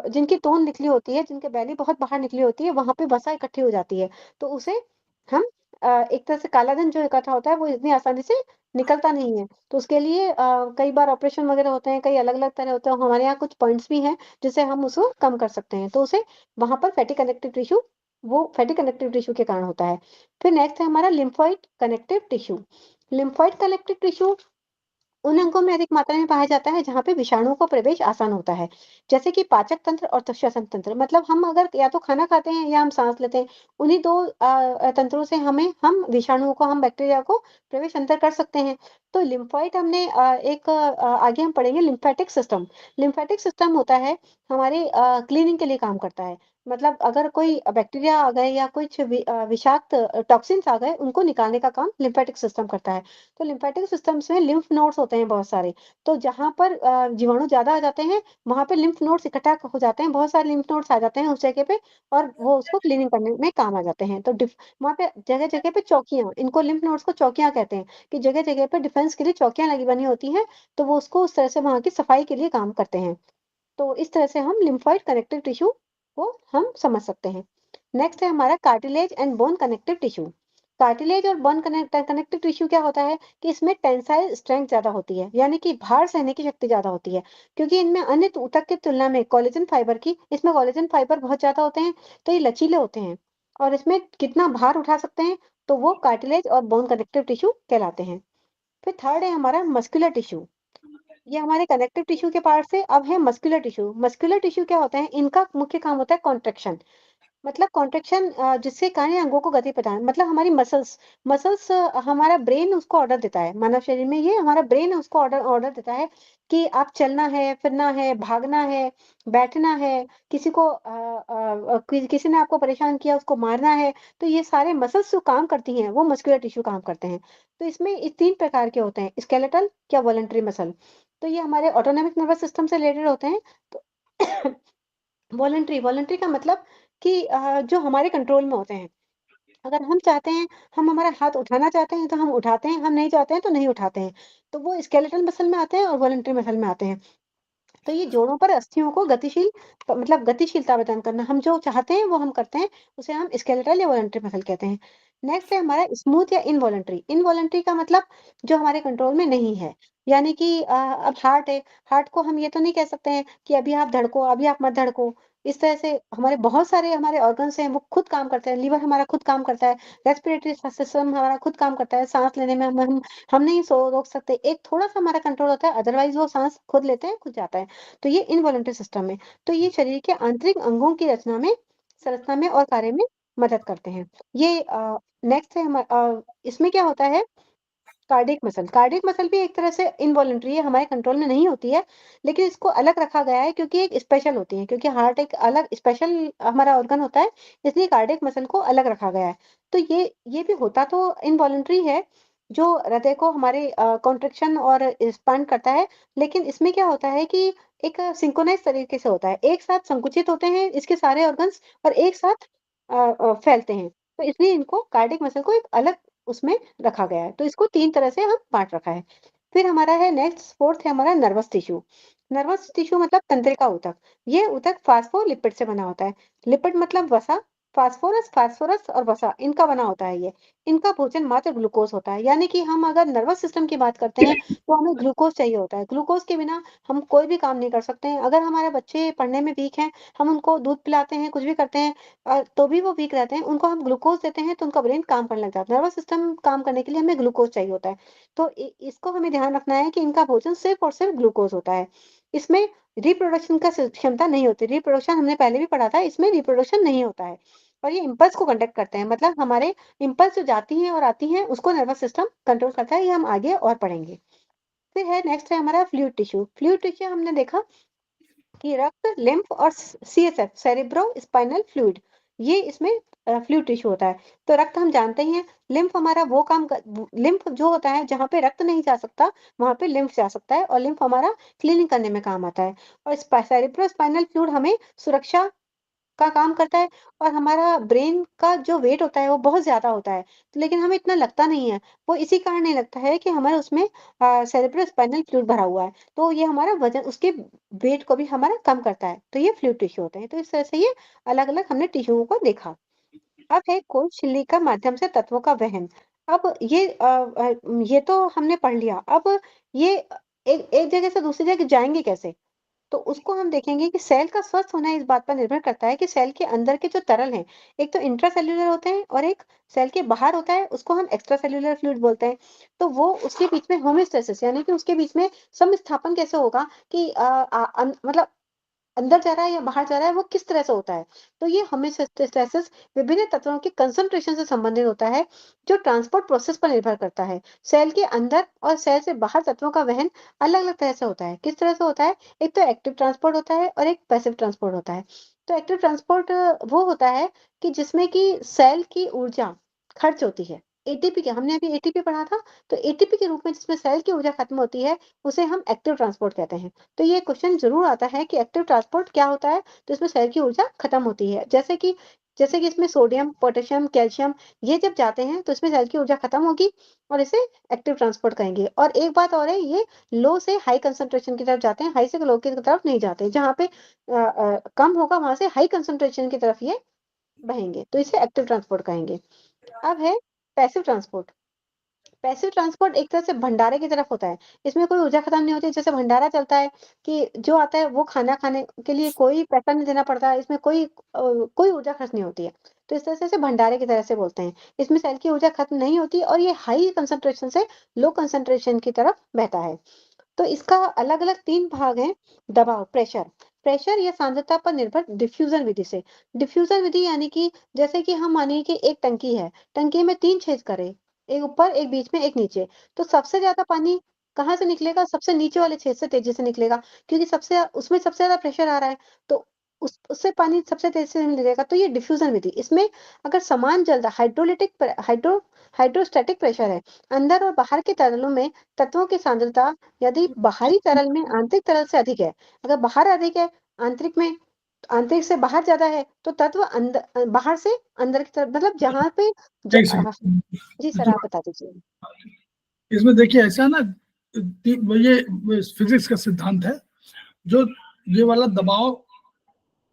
जिनकी तोंद निकली होती है, जिनके बेली बहुत बाहर निकली होती है, वहाँ पे वसा इकट्ठी हो जाती है। तो उसे हम एक तरह से काला धन जो इकट्ठा होता है, वो इतनी आसानी से निकलता नहीं है। तो उसके लिए कई बार ऑपरेशन वगैरह होते हैं, कई अलग-अलग तरह होते हैं। हमारे यहाँ कुछ पॉइंट्स भी हैं, जिससे हम उसको कम कर सकते हैं। तो उसे वहाँ पर फैटी कनेक्टिव टिश्यू के कारण होता है। फिर नेक्स्ट है हमारा lymphoid connective tissue. Lymphoid connective tissue उन अंगों में अधिक मात्रा में पाया जाता है जहाँ पे विषाणुओं का प्रवेश आसान होता है, जैसे कि पाचक तंत्र और श्वसन तंत्र। मतलब हम अगर या तो खाना खाते हैं या हम सांस लेते हैं, उन्हीं दो तंत्रों से हम विषाणुओं को, हम बैक्टीरिया को प्रवेश अंतर कर सकते हैं। तो लिम्फोइड हमने आगे हम पढ़ेंगे लिम्फेटिक सिस्टम। लिम्फेटिक सिस्टम होता है हमारे क्लीनिंग के लिए काम करता है। मतलब अगर कोई बैक्टीरिया आ गए या कुछ विषाक्त टॉक्सिन्स आ गए, उनको निकालने का काम लिम्फेटिक सिस्टम करता है। तो लिम्फेटिक सिस्टम्स में लिम्फ नोड्स होते हैं बहुत सारे। तो जहाँ पर जीवाणु ज़्यादा आ जाते हैं, वहाँ पे लिम्फ नोड्स इकट्ठा हो जाते हैं, बहुत सारे लिम्फ नोड्स आ जाते हैं उस जगह पे, और वो उसको क्लीनिंग करने में काम आ जाते हैं। तो वहाँ पे जगह-जगह पे चौकियाँ, इनको लिम्फ नोड्स को चौकियाँ कहते हैं, कि जगह-जगह पे डिफेंस के लिए चौकियाँ लगी बनी होती हैं, तो वो उसको उस तरह से वहाँ की सफाई के लिए काम करते हैं। तो इस तरह से हम लिम्फोइड कनेक्टिव टिश्यू को हम समझ सकते हैं। नेक्स्ट है हमारा cartilage and bone connective tissue. Cartilage और बोन कनेक्टिव टिश्यू क्या होता है कि इसमें टेंसाइल स्ट्रेंथ ज्यादा होती है, यानी कि भार सहने की शक्ति ज्यादा होती है, क्योंकि इनमें अन्य ऊतक की तुलना में कोलेजन फाइबर की, इसमें कोलेजन फाइबर बहुत ज्यादा होते हैं, तो ये लचीले होते हैं और इसमें कितना भार उठा सकते हैं, तो वो कार्टिलेज और बोन कनेक्टिव टिश्यू कहलाते हैं। फिर थर्ड है हमारा मस्कुलर टिश्यू। ये हमारे कनेक्टिव टिश्यू के पार्ट से अब है मस्कुलर टिश्यू। मस्कुलर टिश्यू क्या होता है, इनका मुख्य काम होता है कॉन्ट्रेक्शन, मतलब कॉन्ट्रैक्शन, जिससे कार्य अंगों को गति प्रदान, मतलब हमारी मसल्स मसल्स हमारा ब्रेन उसको ऑर्डर देता है, मानव शरीर में ये हमारा ब्रेन उसको ऑर्डर ऑर्डर देता है कि आप चलना है, फिरना है, भागना है, बैठना है, किसी को किसी ने आपको परेशान किया उसको मारना है, तो ये सारे मसल्स जो काम करती हैं वो मस्कुलर टिश्यू काम करते हैं। तो इसमें इस 3 प्रकार के होते हैं, स्केलेटल या वॉलंटरी मसल। तो ये हमारे ऑटोनॉमिक नर्वस सिस्टम से रिलेटेड होते हैं। तो वॉलंटरी वॉलंटरी का मतलब कि जो हमारे कंट्रोल में होते हैं। अगर हम चाहते हैं, हम हमारा हाथ उठाना चाहते हैं, तो हम उठाते हैं, हम नहीं चाहते हैं, तो नहीं उठाते हैं। तो वो स्केलेटल मसल में आते हैं और वॉलंटरी मसल में आते हैं। तो ये जोड़ों पर अस्थियों को गतिशील मतलब गतिशीलता प्रदान करना, हम जो चाहते हैं वो हम करते हैं, उसे हम स्केलेटल या वॉलंटरी मसल कहते हैं। नेक्स्ट है हमारा स्मूथ या इनवॉलंटरी। इनवॉलंटरी का मतलब जो हमारे कंट्रोल में नहीं है, यानी कि अब हार्ट है, हार्ट को हम ये तो नहीं कह सकते हैं कि अभी आप धड़को, अभी आप मत धड़को। इस तरह से हमारे बहुत सारे हमारे ऑर्गन्स हैं, वो खुद काम करते हैं, लीवर हमारा खुद काम करता है, रेस्पिरेटरी सिस्टम हमारा खुद काम करता है, सांस लेने में हम नहीं रोक सकते, एक थोड़ा सा हमारा कंट्रोल होता है, अदरवाइज वो सांस खुद लेते हैं, खुद जाता है। तो ये इनवॉलंटरी सिस्टम है। तो ये शरीर के आंतरिक अंगों की संरचना में और कार्य में मदद करते हैं। ये नेक्स्ट है इसमें क्या होता है, कार्डियक मसल। कार्डियक मसल भी एक तरह से इनवॉलंटरी है, हमारे कंट्रोल में नहीं होती है, लेकिन इसको अलग रखा गया है क्योंकि एक स्पेशल होती है, क्योंकि हार्ट एक अलग स्पेशल हमारा ऑर्गन होता है, इसलिए कार्डियक मसल को अलग रखा गया है। तो ये भी होता तो इनवॉलंटरी है, जो हृदय को हमारे कॉन्ट्रैक्शन और एक्सपांड करता है, लेकिन इसमें क्या होता है कि एक सिंक्रोनाइज तरीके से होता है, एक साथ संकुचित होते हैं इसके सारे ऑर्गन्स और एक साथ फैलते हैं। तो इसलिए इनको कार्डियक मसल को एक अलग उसमें रखा गया है। तो इसको 3 तरह से हम बाँट रखा है। फिर हमारा है नेक्स्ट 4th है हमारा नर्वस टिश्यू। नर्वस टिश्यू मतलब तंत्रिका ऊतक। ये ऊतक फास्फोलिपिड से बना होता है। लिपिड मतलब वसा, फास्फोरस फास्फोरस और वसा, इनका बना होता है ये। इनका भोजन मात्र ग्लूकोज़ होता है। यानी कि हम अगर नर्वस सिस्टम की बात करते हैं, तो हमें ग्लूकोज़ चाहिए होता है। ग्लूकोज़ के बिना हम कोई भी काम नहीं कर सकते हैं। अगर हमारे बच्चे पढ़ने में वीक हैं, हम उनको दूध पिलाते हैं, कुछ भी करते हैं, तो भी वो वीक रहते हैं, उनको हम ग्लूकोज़ देते हैं, तो उनका ब्रेन काम करने लग जाता है। नर्वस सिस्टम काम करने के लिए हमें ग्लूकोज़ चाहिए होता है। तो इसको हमें ध्यान रखना है कि इनका भोजन सिर्फ़ और सिर्फ़ ग्लूकोज़ होता है। इसमें रिप्रोडक्शन का क्षमता नहीं होती। रिप्रोडक्शन हमने पहले भी पढ़ा था, इसमें रिप्रोडक्शन नहीं होता है। और ये इम्पल्स को कंडक्ट करते हैं, मतलब हमारे इम्पल्स जो जाती हैं और आती हैं, उसको नर्वस सिस्टम कंट्रोल करता है। ये हम आगे और पढ़ेंगे। फिर है नेक्स्ट है हमारा फ्लूइड टिश्यू। फ्लूइड टिश्यू हमने देखा कि रक्त, लिम्फ और सीएसएफ सेरेब्रो स्पाइनल फ्लूइड, ये इसमें फ्लूइड टिश्यू होता है। तो रक्त हम जानते ही हैं, लिम्फ हमारा वो लिम्फ जो होता है जहाँ पे रक्त नहीं जा सकता, वहां पे लिम्फ जा सकता है और लिम्फ हमारा क्लीनिंग करने में काम आता है। और सेरेब्रो स्पाइनल फ्लूइड हमें सुरक्षा का काम करता है, और हमारा ब्रेन का जो वेट होता है वो बहुत ज़्यादा होता है, लेकिन हमें इतना लगता नहीं है। वो इसी कारण नहीं लगता है कि हमारे उसमें सेरेब्रो स्पाइनल फ्लूइड भरा हुआ है, तो ये हमारा वजन उसके वेट को भी हमारा कम करता है। तो ये फ्लूइड टिश्यू होते हैं। तो इस तरह से ये अलग-अलग हमने टिश्यूओं को देखा। अब है कोश झिल्ली का माध्यम से तत्वों का वहन। अब ये तो हमने पढ़ लिया। अब ये एक एक जगह से दूसरी जगह जाएँगे कैसे? तो उसको हम देखेंगे कि सेल का स्वस्थ होना इस बात पर निर्भर करता है कि सेल के अंदर के जो तरल हैं, एक तो इंट्रासेल्युलर होते हैं और एक सेल के बाहर होता है, उसको हम एक्स्ट्रासेल्युलर फ्लूइड बोलते हैं। तो वो उसके बीच में होमियोस्टेसिस, यानी कि उसके बीच में समस्थापन कैसे होगा कि मतलब अंदर जा रहा है या बाहर जा रहा है, वो किस तरह से होता है। तो ये होमियोस्टेसिस विभिन्न तत्वों के कंसंट्रेशन से संबंधित होता है, जो ट्रांसपोर्ट प्रोसेस पर निर्भर करता है। सेल के अंदर और सेल से बाहर तत्वों का वहन अलग-अलग तरह से होता है। किस तरह से होता है? एक तो एक्टिव ट्रांसपोर्ट होता है और एक पैसिव ट्रांसपोर्ट होता है। तो एक्टिव ट्रांसपोर्ट वो होता है कि जिसमें कि सेल की ऊर्जा खर्च होती है। एटीपी क्या, हमने अभी एटीपी पढ़ा था, तो एटीपी के रूप में जिसमें सेल की ऊर्जा खत्म होती है, उसे हम एक्टिव ट्रांसपोर्ट कहते हैं। तो ये क्वेश्चन ज़रूर आता है कि एक्टिव ट्रांसपोर्ट क्या होता है? तो इसमें सेल की ऊर्जा खत्म होती है। जैसे कि इसमें सोडियम, पोटेशियम, कैल्शियम ये जब जाते हैं, तो इसमें सेल की ऊर्जा खत्म होगी और इसे एक्टिव ट्रांसपोर्ट कहेंगे। और एक बात और है, ये लो से हाई कंसंट्रेशन की तरफ जाते हैं, हाई से लो की तरफ नहीं जाते। जहाँ पे कम होगा वहाँ से हाई कंसंट्रेशन की तरफ ये बहेंगे, तो इसे एक्टिव ट्रांसपोर्ट कहेंगे। अब है पैसिव ट्रांसपोर्ट। पैसिव ट्रांसपोर्ट एक तरह से भंडारे की तरफ होता है। इसमें कोई ऊर्जा खत्म नहीं होती, जैसे भंडारा चलता है कि जो आता है वो खाना खाने के लिए कोई पैसा नहीं देना पड़ता है, इसमें कोई ऊर्जा खर्च नहीं होती है। तो इस तरह से इसे भंडारे की तरह से बोलते हैं। इसमें सेल की ऊर्जा खत्म नहीं होती और ये हाई कंसंट्रेशन से लो कंसंट्रेशन की तरफ बहता है। तो इसका अलग-अलग 3 भाग हैं। दबाव, प्रेशर। प्रेशर या सांद्रता पर निर्भर डिफ्यूजन विधि से। डिफ्यूजन विधि यानी कि जैसे कि हम मानिए कि एक टंकी है, टंकी में 3 छेद करें, एक ऊपर, एक बीच में, एक नीचे। तो सबसे ज़्यादा पानी कहाँ से निकलेगा? सबसे नीचे वाले छेद से तेज़ी से निकलेगा, क्योंकि उसमें सबसे ज़्यादा प्रेशर आ रहा है, तो उससे पानी सबसे तेज़ी से निकलेगा। तो ये डिफ्यूजन विधि। इसमें अगर समान जल हाइड्रोस्टैटिक प्रेशर है, अंदर और बाहर के तरलों में तत्वों की सांद्रता यदि बाहरी तरल में आंतरिक तरल से अधिक है, अगर बाहर अधिक है, आंतरिक से बाहर ज़्यादा है, तो तत्व बाहर से अंदर की तरफ, मतलब जहाँ पे एक सेकंड, जी सर, आप बता दीजिए। इसमें देखिए ऐसा ना, ये फिजिक्स का सिद्धांत है, जो ये वाला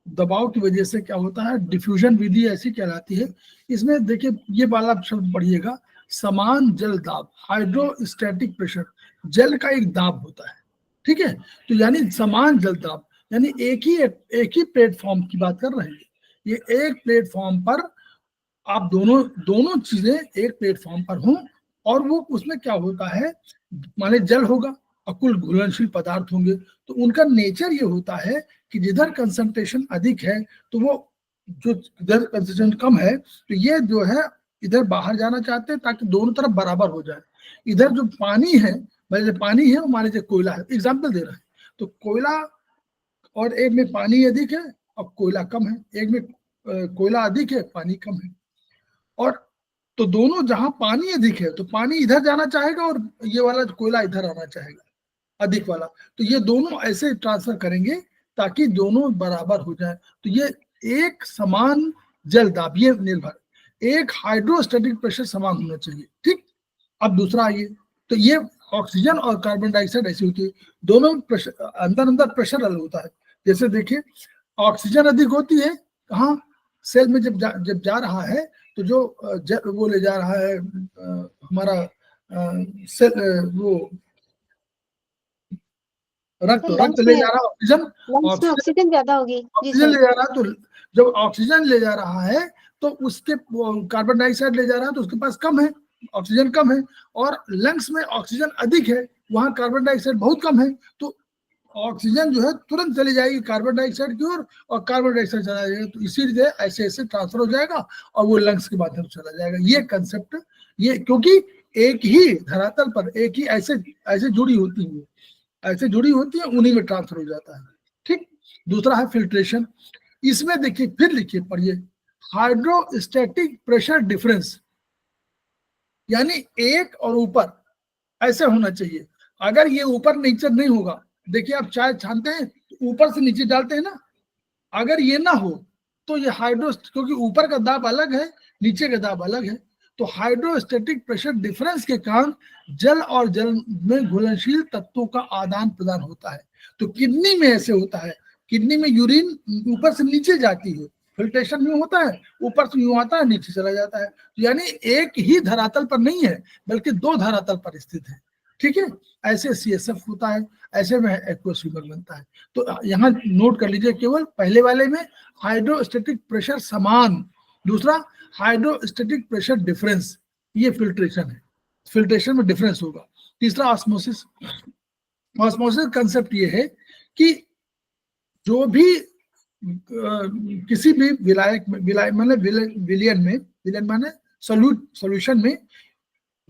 दबाव की वजह से क्या होता है, डिफ्यूजन विधि ऐसी कहलाती है। इसमें देखिए ये वाला शब्द पढ़िएगा, समान जल दाब, हाइड्रोस्टैटिक प्रेशर, जल का एक दाब होता है, ठीक है। तो यानी समान जल दाब, यानी एक ही प्लेटफॉर्म की बात कर रहे हैं। ये एक प्लेटफॉर्म पर आप दोनों चीजें एक प्लेटफॉर्म पर हों, और वो उसमें क्या होता है, माने जल होगा और कुल घुलनशील पदार्थ होंगे, तो उनका नेचर ये होता है कि जिधर कंसंट्रेशन अधिक है तो वो, जो इधर कंसंट्रेशन कम है तो ये जो है इधर बाहर जाना चाहते हैं ताकि दोनों तरफ बराबर हो जाए। इधर जो पानी है, पानी है, मान लीजिए कोयला है, एग्जाम्पल दे रहे हैं, तो कोयला और एक में पानी अधिक है और कोयला कम है, एक में कोयला अधिक है, पानी कम है, और तो दोनों जहां पानी अधिक है तो पानी इधर जाना चाहेगा और ये वाला कोयला इधर आना चाहेगा, अधिक वाला, तो ये दोनों ऐसे ट्रांसफर करेंगे ताकि दोनों बराबर हो जाए। तो ये एक समान जल दाब, ये निर्भर, एक हाइड्रोस्टैटिक प्रेशर समान होना चाहिए, ठीक। अब दूसरा आइए, तो ये ऑक्सीजन और कार्बन डाइऑक्साइड ऐसी होती है, दोनों प्रेशर अंदर प्रेशर अलग होता है। जैसे देखिए ऑक्सीजन अधिक होती है कहाँ, सेल में जब जा रहा है, तो जो वो ले जा रहा है हमारा सेल, वो रक्त ले जा रहा है ऑक्सीजन, लंग्स में ऑक्सीजन ज्यादा होगी। ऑक्सीजन ले जा रहा है, तो जब ऑक्सीजन ले जा रहा है तो उसके कार्बन डाइऑक्साइड ले जा रहा है तो उसके पास कम है, ऑक्सीजन कम है, और लंग्स में ऑक्सीजन अधिक है, वहां कार्बन डाइऑक्साइड बहुत कम है, तो ऑक्सीजन जो है तुरंत चली जाएगी कार्बन डाइऑक्साइड की ओर और कार्बन डाइऑक्साइड चला जाएगा, तो इसीलिए ऐसे ऐसे ट्रांसफर हो जाएगा और वो लंग्स के माध्यम से चला जाएगा। ये कंसेप्ट, ये क्योंकि एक ही धरातल पर एक ही ऐसे जुड़ी होती है, उन्हीं में ट्रांसफर हो जाता है, ठीक। दूसरा है फिल्ट्रेशन। इसमें देखिए, फिर लिखिए, पढ़िए, हाइड्रोस्टैटिक प्रेशर डिफरेंस, यानी एक और ऊपर ऐसे होना चाहिए। अगर ये ऊपर नीचे नहीं होगा, देखिए आप चाय छानते हैं तो ऊपर से नीचे डालते हैं ना, अगर ये ना हो तो ये क्योंकि ऊपर का दाब अलग है, नीचे का दाब अलग है, तो हाइड्रोस्टैटिक प्रेशर डिफरेंस के कारण जल और जल में घुलनशील तत्वों का आदान प्रदान होता है। तो किडनी में ऐसे होता है, किडनी में यूरिन ऊपर से नीचे जाती है, फिल्ट्रेशन में होता है, ऊपर से यूं आता है, नीचे चला जाता है, तो यानी एक ही धरातल पर नहीं है बल्कि दो धरातल पर स्थित है, ठीक है। ऐसे CSF होता है, ऐसे में एक्वस ह्यूमर बनता है। तो यहाँ नोट कर लीजिए, केवल पहले वाले में हाइड्रोस्टैटिक प्रेशर समान, दूसरा हाइड्रोस्टैटिक प्रेशर डिफरेंस, ये फिल्ट्रेशन है, फिल्ट्रेशन में डिफरेंस होगा। तीसरा ऑस्मोसिस। ऑस्मोसिस कंसेप्ट ये है कि जो भी किसी भी विलयन माने सॉल्यूशन में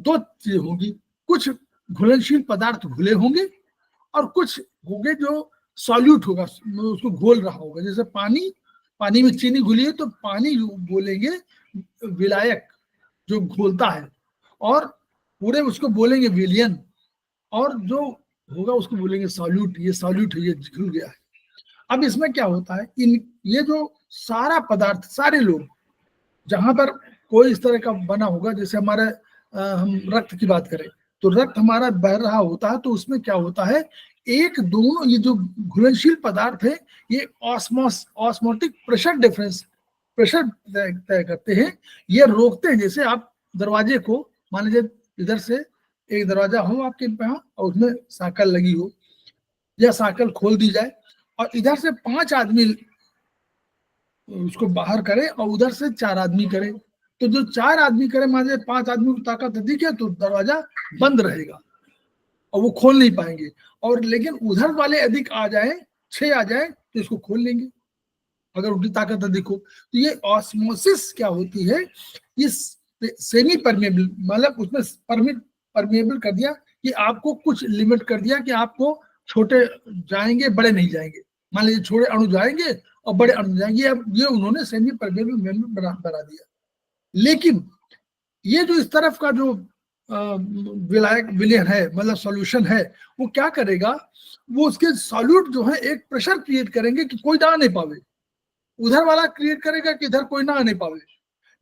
दो चीजें होंगी, कुछ घुलनशील पदार्थ घुले होंगे और कुछ होंगे जो सॉल्यूट होगा, उसको घोल रहा होगा। जैसे पानी में चीनी घुली है तो पानी बोलेंगे विलायक जो घोलता है, और पूरे उसको बोलेंगे विलयन, और जो होगा उसको बोलेंगे सॉल्यूट। ये सॉल्यूट है, ये घुल गया है। अब इसमें क्या होता है, ये जो सारा पदार्थ, सारे लोग, जहां पर कोई इस तरह का बना होगा, जैसे हमारे हम रक्त की बात करें तो रक्त हमारा बह रहा होता है, तो उसमें क्या होता है, एक दोनों ये जो घुलनशील पदार्थ है, ये ऑस्मोटिक प्रेशर डिफरेंस, प्रेशर तय करते हैं, ये रोकते हैं। जैसे आप दरवाजे को, मान लीजिए इधर से एक दरवाजा हो आपके यहाँ और उसमें साकल लगी हो, या साकल खोल दी जाए और इधर से 5 आदमी उसको बाहर करे और उधर से 4 आदमी करे, तो जो 4 आदमी करे, मान लीजिए 5 आदमी को ताकत अधिक है तो दरवाजा बंद रहेगा और वो खोल नहीं पाएंगे, और लेकिन उधर वाले अधिक आ जाए, 6 आ जाए तो इसको खोल लेंगे अगर उनकी ताकत अधिक हो। तो ये ऑस्मोसिस क्या होती है, इस सेमी परमेबल, मतलब उसमें परमेबल कर दिया कि आपको कुछ लिमिट कर दिया कि आपको छोटे जाएंगे बड़े नहीं जाएंगे, मान लीजिए छोटे अणु जाएंगे और बड़े अणु जाएंगे, अब ये उन्होंने सेमी परमेबल मेम्ब्रेन बना दिया। लेकिन ये जो इस तरफ का जो विलयन है, मतलब सॉल्यूशन है, वो क्या करेगा, वो उसके सॉल्यूट जो है एक प्रेशर क्रिएट करेंगे कि कोई ना नहीं पावे, उधर वाला क्रिएट करेगा कि इधर कोई ना नहीं पावे,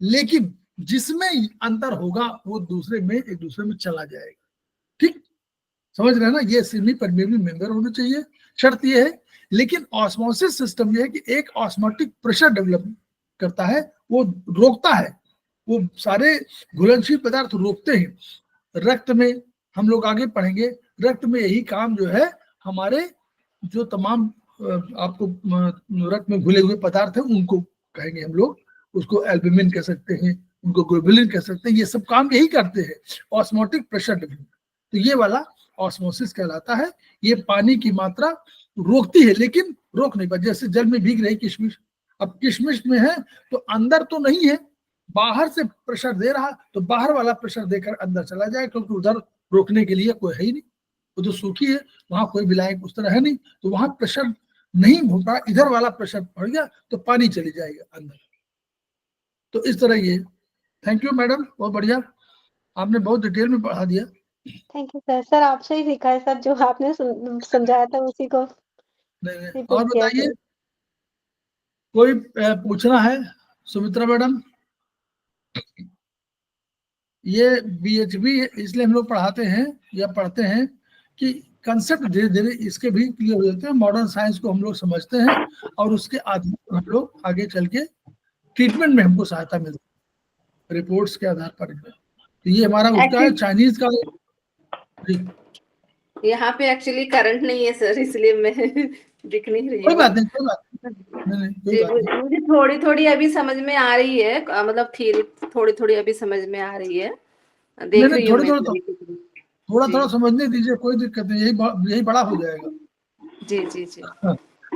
लेकिन जिसमें अंतर होगा वो दूसरे में, एक दूसरे में चला जाएगा। ठीक समझ रहे हैं ना, ये सेमी परमेबल मेंबर होना चाहिए, शर्त ये है। लेकिन ऑस्मोसिस सिस्टम ये है कि एक ऑस्मोटिक प्रेशर डेवलप करता है, वो रोकता है, वो सारे घुलनशील पदार्थ रोकते हैं। रक्त में हम लोग आगे पढ़ेंगे, रक्त में यही काम जो है, हमारे जो तमाम आपको रक्त में घुले हुए पदार्थ है उनको कहेंगे हम लोग, उसको एल्बुमिन कह सकते हैं, उनको ग्लोबुलिन कह सकते हैं, ये सब काम यही करते हैं, ऑस्मोटिक प्रेशर डेवलप। तो ये वाला ऑस्मोसिस कहलाता है। ये पानी की मात्रा रोकती है लेकिन रोक नहीं पाती, जैसे जल में भीग रही किशमिश, अब किशमिश में है तो अंदर तो नहीं है, बाहर से प्रेशर दे रहा तो बाहर वाला प्रेशर देकर अंदर चला जाए, क्योंकि उधर रोकने के लिए कोई है ही नहीं, वो तो सूखी है, वहां कोई विलायक उस तरह है नहीं, तो वहां प्रेशर नहीं होता, इधर वाला प्रेशर पड़ गया तो पानी चली जाएगा अंदर। तो इस तरह ये। थैंक यू मैडम, बहुत बढ़िया, आपने बहुत डिटेल में पढ़ा दिया। Thank you sir. सर आपसे ही सीखा है सर, जो आपने समझाया था उसी को नहीं, और बताइए, कोई पूछना है? सुमित्रा मैडम, ये बीएचबी इसलिए हम लोग पढ़ाते हैं या पढ़ते हैं कि कंसेप्ट धीरे धीरे इसके भी क्लियर हो जाते हैं, मॉडर्न साइंस को हम लोग समझते हैं और उसके आधार पर हम लोग आगे चल के ट्रीटमेंट में हमको सहायता मिलती है रिपोर्ट्स के आधार पर। तो ये हमारा उसका है, चाइनीज का। यहाँ पे एक्चुअली करंट नहीं है सर, इसलिए मैं दिख नहीं रही। कोई बात नहीं, कोई बात नहीं, मुझे थोड़ी थोड़ी अभी समझ में आ रही है, मतलब थ्योरी थोड़ी थोड़ी अभी समझ में आ रही है, देख रही हूँ। थोड़ा समझने दीजिए, कोई दिक्कत नहीं, यही बड़ा हो जाएगा। जी जी जी।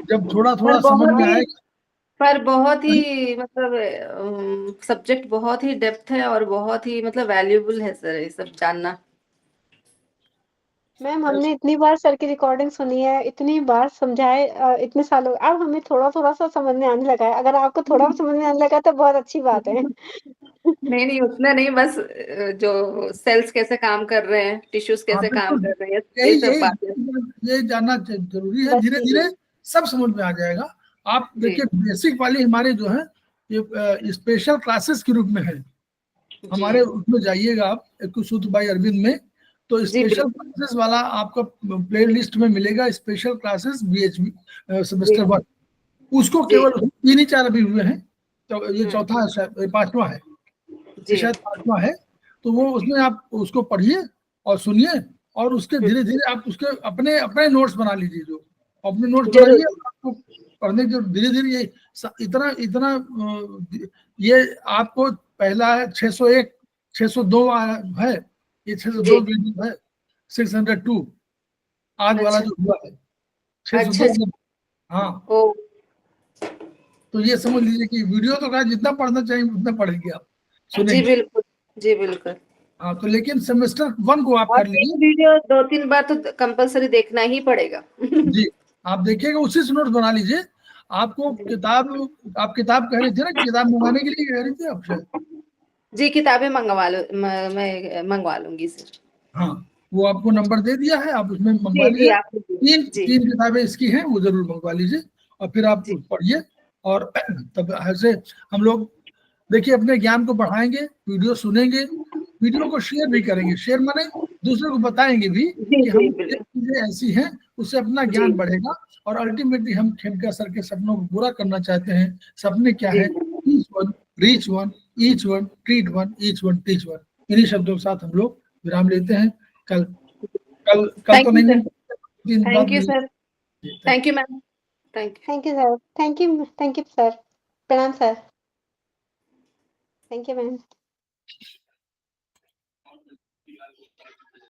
जब थोड़ा समझ में आएगा। पर बहुत ही मतलब सब्जेक्ट बहुत ही डेप्थ है और बहुत ही मतलब वैल्यूएबल है सर, ये सब जानना। मैम हमने इतनी बार सर की रिकॉर्डिंग सुनी है, इतनी बार समझाए, इतने सालों, अब हमें थोड़ा सा समझ में आने लगा है। अगर आपको थोड़ा समझ में आने लगा तो बहुत अच्छी बात है। नहीं उतना नहीं, बस जो सेल्स कैसे काम कर रहे हैं, टिश्यूज कैसे काम कर रहे हैं, ये सब बातें, ये जानना जरूरी है। धीरे धीरे सब समझ में आ जाएगा। आप देखिए, बेसिक वाली हमारे जो है ये स्पेशल क्लासेस के रूप में है, हमारे उसमें जाइएगा आप, सूत्र बाई अरविंद में, तो स्पेशल क्लासेस वाला आपका प्ले लिस्ट में मिलेगा, स्पेशल क्लासेस बीएचबी सेमेस्टर 1, उसको केवल 3 ही 4 अभी हुए हैं, तो ये चौथा है, 5वां है, शायद 5वां है। तो वो उसमें आप उसको पढ़िए और सुनिए, और उसके धीरे धीरे आप उसके अपने नोट्स बना लीजिए, जो अपने नोट्स बनाइए, आपको पढ़ने के धीरे धीरे ये इतना ये आपको पहला है 601 602 है, ये 602 वीडियो है, 602 आज वाला जो हुआ है 602। हाँ, तो ये समझ लीजिए कि वीडियो तो कहा जितना पढ़ना चाहिए उतना पढ़ेंगे आप, सुनेंगे। जी बिल्कुल, जी बिल्कुल। हाँ, तो लेकिन सेमेस्टर 1 को आप कर लीजिए, वीडियो 2-3 बार तो कंपलसरी देखना ही पड़ेगा। जी, आप देखिएगा, उसी से नोट्स बना लीजिए। आपको आप किताब कह रही थी ना, किताब मंगाने के लिए कह रही थी आपसे? जी, किताबें मंगवा लो, मैं मंगवा लूंगी सर। हाँ, वो आपको नंबर दे दिया है, आप उसमें मंगवा लीजिए। 3 किताबें इसकी हैं, वो जरूर मंगवा लीजिए और फिर आप पढ़िए। और तब ऐसे हम लोग देखिए अपने ज्ञान को बढ़ाएंगे, वीडियो सुनेंगे, वीडियो को शेयर भी करेंगे, शेयर माने दूसरों को बताएंगे भी कि हम चीजें ऐसी हैं, उससे अपना ज्ञान बढ़ेगा। और अल्टीमेटली हम खेमका सर के सपनों को पूरा करना चाहते हैं। सपने क्या है? Reach one, each one treat one, each one teach one. इन्हीं शब्दों के साथ हम लोग विराम लेते हैं। कल कल कल थैंक तो यू नहीं, सर, दिन बाद थैंक यू मिलेंगे। Sir, thank you ma'am, thank you. Thank you sir, thank you sir, प्रणाम सर, थैंक यू मैम।